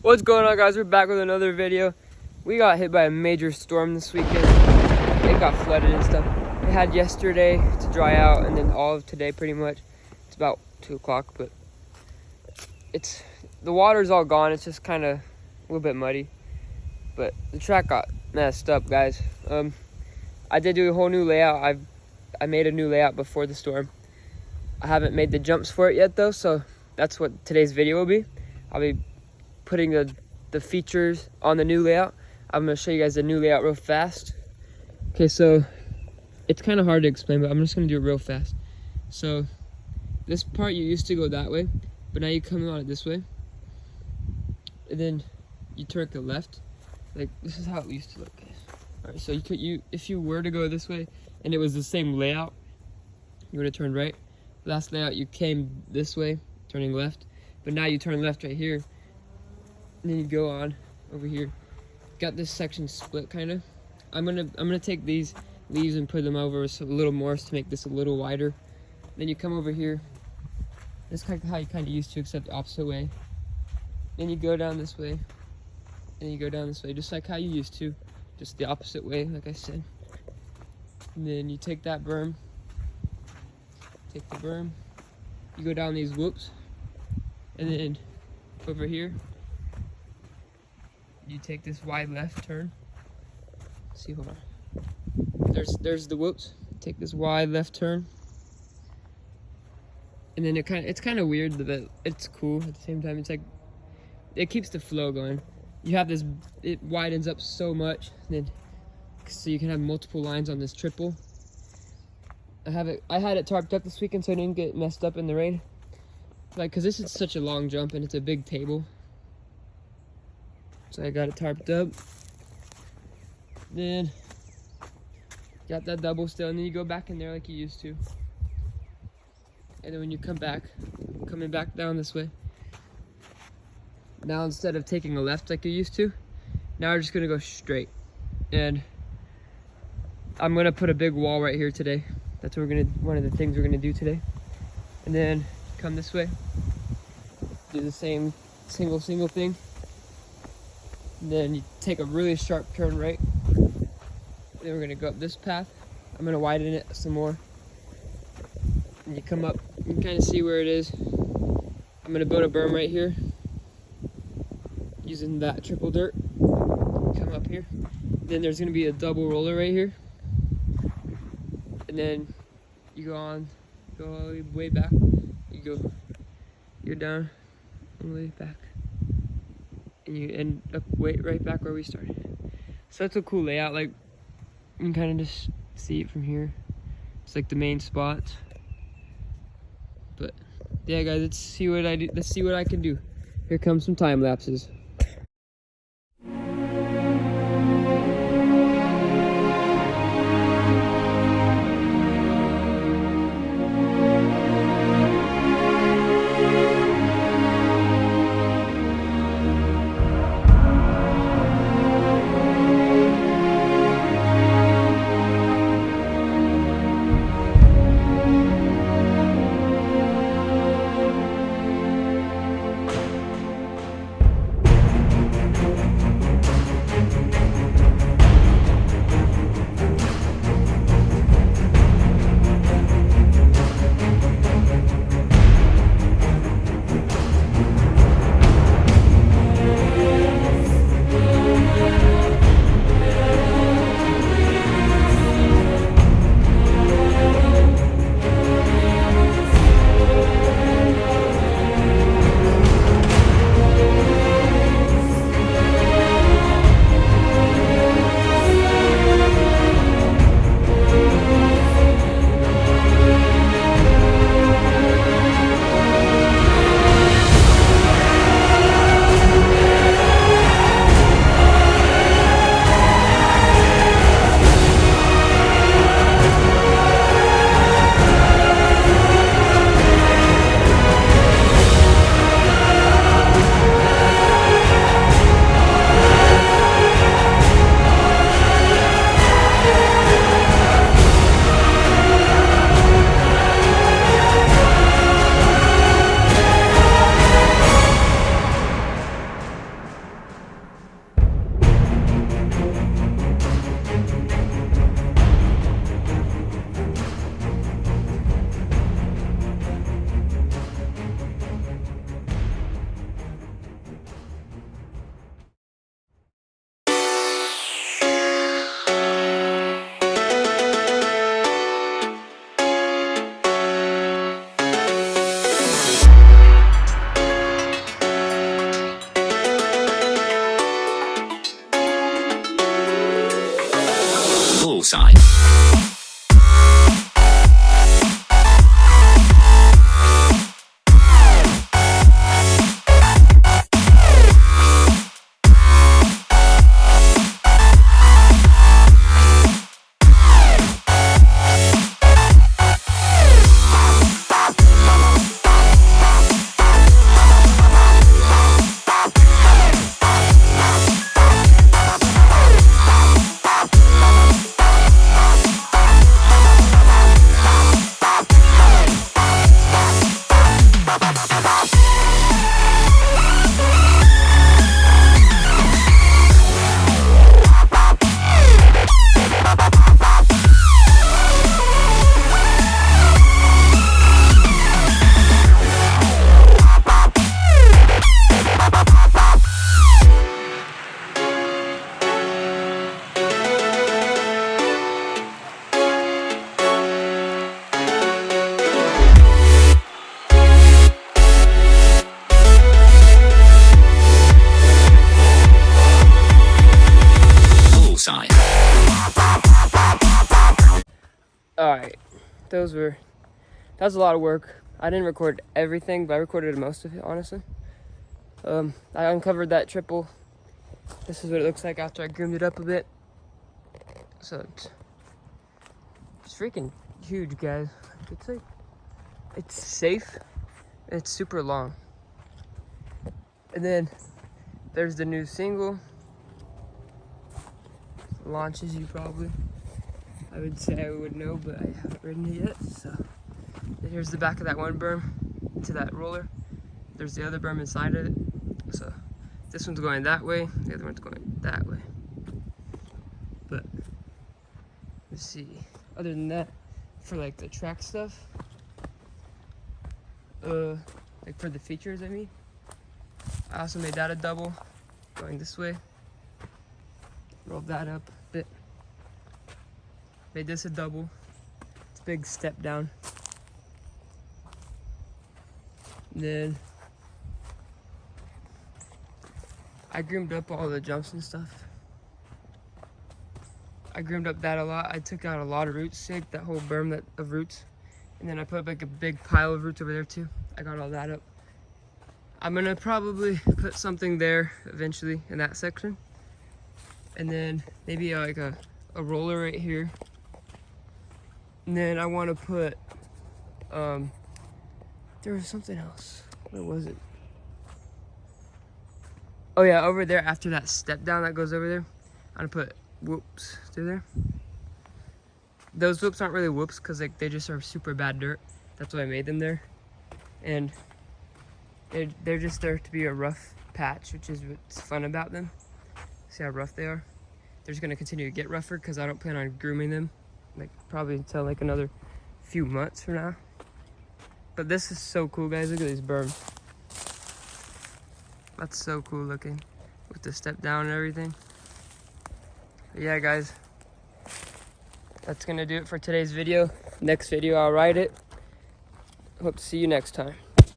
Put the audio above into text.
What's going on, guys? We're back with another video. We got hit by a major storm this weekend. It got flooded and stuff. It had yesterday to dry out and then all of today pretty much. It's about 2 o'clock, but the water's all gone. It's just kind of a little bit muddy. But the track got messed up, guys. I did do a whole new layout. I made a new layout before the storm. I haven't made the jumps for it yet though, so that's what today's video will be. I'll be putting the features on the new layout. I'm going to show you guys the new layout real fast. Okay, so it's kind of hard to explain, but I'm just going to do it real fast. So this part, you used to go that way, but now you come on it this way. And then you turn to the left. Like, this is how it used to look, guys. Alright, so if you were to go this way and it was the same layout, you would have turned right. Last layout, you came this way, turning left. But now you turn left right here. And then you go on over here. Got this section split kind of. I'm gonna take these leaves and put them over a little more to make this a little wider. Then you come over here. That's kind of how you kind of used to, except the opposite way. Then you go down this way. And you go down this way, just like how you used to, just the opposite way, like I said. And then you take that berm. Take the berm. You go down these whoops. And then over here, you take this wide left turn. See, hold on. There's the whoops. Take this wide left turn. And then it's kind of weird, but it's cool at the same time. It's like it keeps the flow going. You have this, it widens up so much, then so you can have multiple lines on this triple. I had it tarped up this weekend so I didn't get messed up in the rain. Like, cause this is such a long jump and it's a big table. So I got it tarped up. Then got that double still, and then you go back in there like you used to. And then when you come back, coming back down this way. Now instead of taking a left like you used to, now we're just gonna go straight. And I'm gonna put a big wall right here today. That's what one of the things we're gonna do today. And then come this way, do the same single thing. And then you take a really sharp turn right. Then we're gonna go up this path. I'm gonna widen it some more. And you come up, you can kind of see where it is. I'm gonna build a berm right here, using that triple dirt. Come up here. Then there's gonna be a double roller right here. And then you go all the way back. You're down all the way back. And you end up right back where we started. So that's a cool layout. Like, you can kind of just see it from here. It's like the main spots. But yeah, guys, let's see what I do. Let's see what I can do. Here comes some time lapses. Bullseye. Alright, that was a lot of work. I didn't record everything, but I recorded most of it, honestly. I uncovered that triple. This is what it looks like after I groomed it up a bit. So it's freaking huge, guys. It's safe. It's super long. And then there's the new single. Launches you probably. I would say I would know, but I haven't ridden it yet. So here's the back of that one berm into that roller. There's the other berm inside of it. So this one's going that way, the other one's going that way. But let's see. Other than that, for like the track stuff, like for the features, I mean, I also made that a double, going this way. Rolled that up a bit. Made this a double. It's a big step down. And then I groomed up all the jumps and stuff. I groomed up that a lot. I took out a lot of roots, saved that whole berm of roots. And then I put like a big pile of roots over there too. I got all that up. I'm gonna probably put something there eventually in that section. And then maybe like a roller right here. And then I want to put, there was something else. What was it? Oh yeah, over there after that step down that goes over there, I'm gonna put whoops through there. Those whoops aren't really whoops because like they just are super bad dirt. That's why I made them there. And they're just there to be a rough patch, which is what's fun about them. See how rough they are? They're just gonna continue to get rougher because I don't plan on grooming them, like probably until like another few months from now. But this is so cool, guys. Look at these berms. That's so cool looking with the step down and everything. But yeah, guys, that's gonna do it for today's video. Next video, I'll ride it. Hope to see you next time.